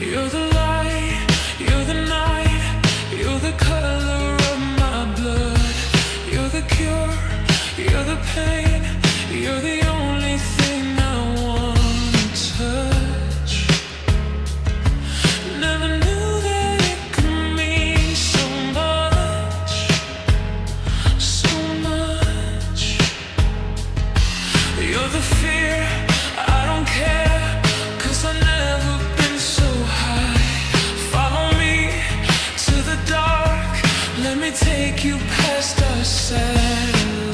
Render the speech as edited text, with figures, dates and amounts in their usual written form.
You're the light, you're the night, you're the color of my blood. You're the cure, you're the pain, you're the only thing I wanna touch. Never knew that it could mean so much, so much. You're the fear, I don't care, 'cause I've never been so high. Follow me to the dark, let me take you past our satellite.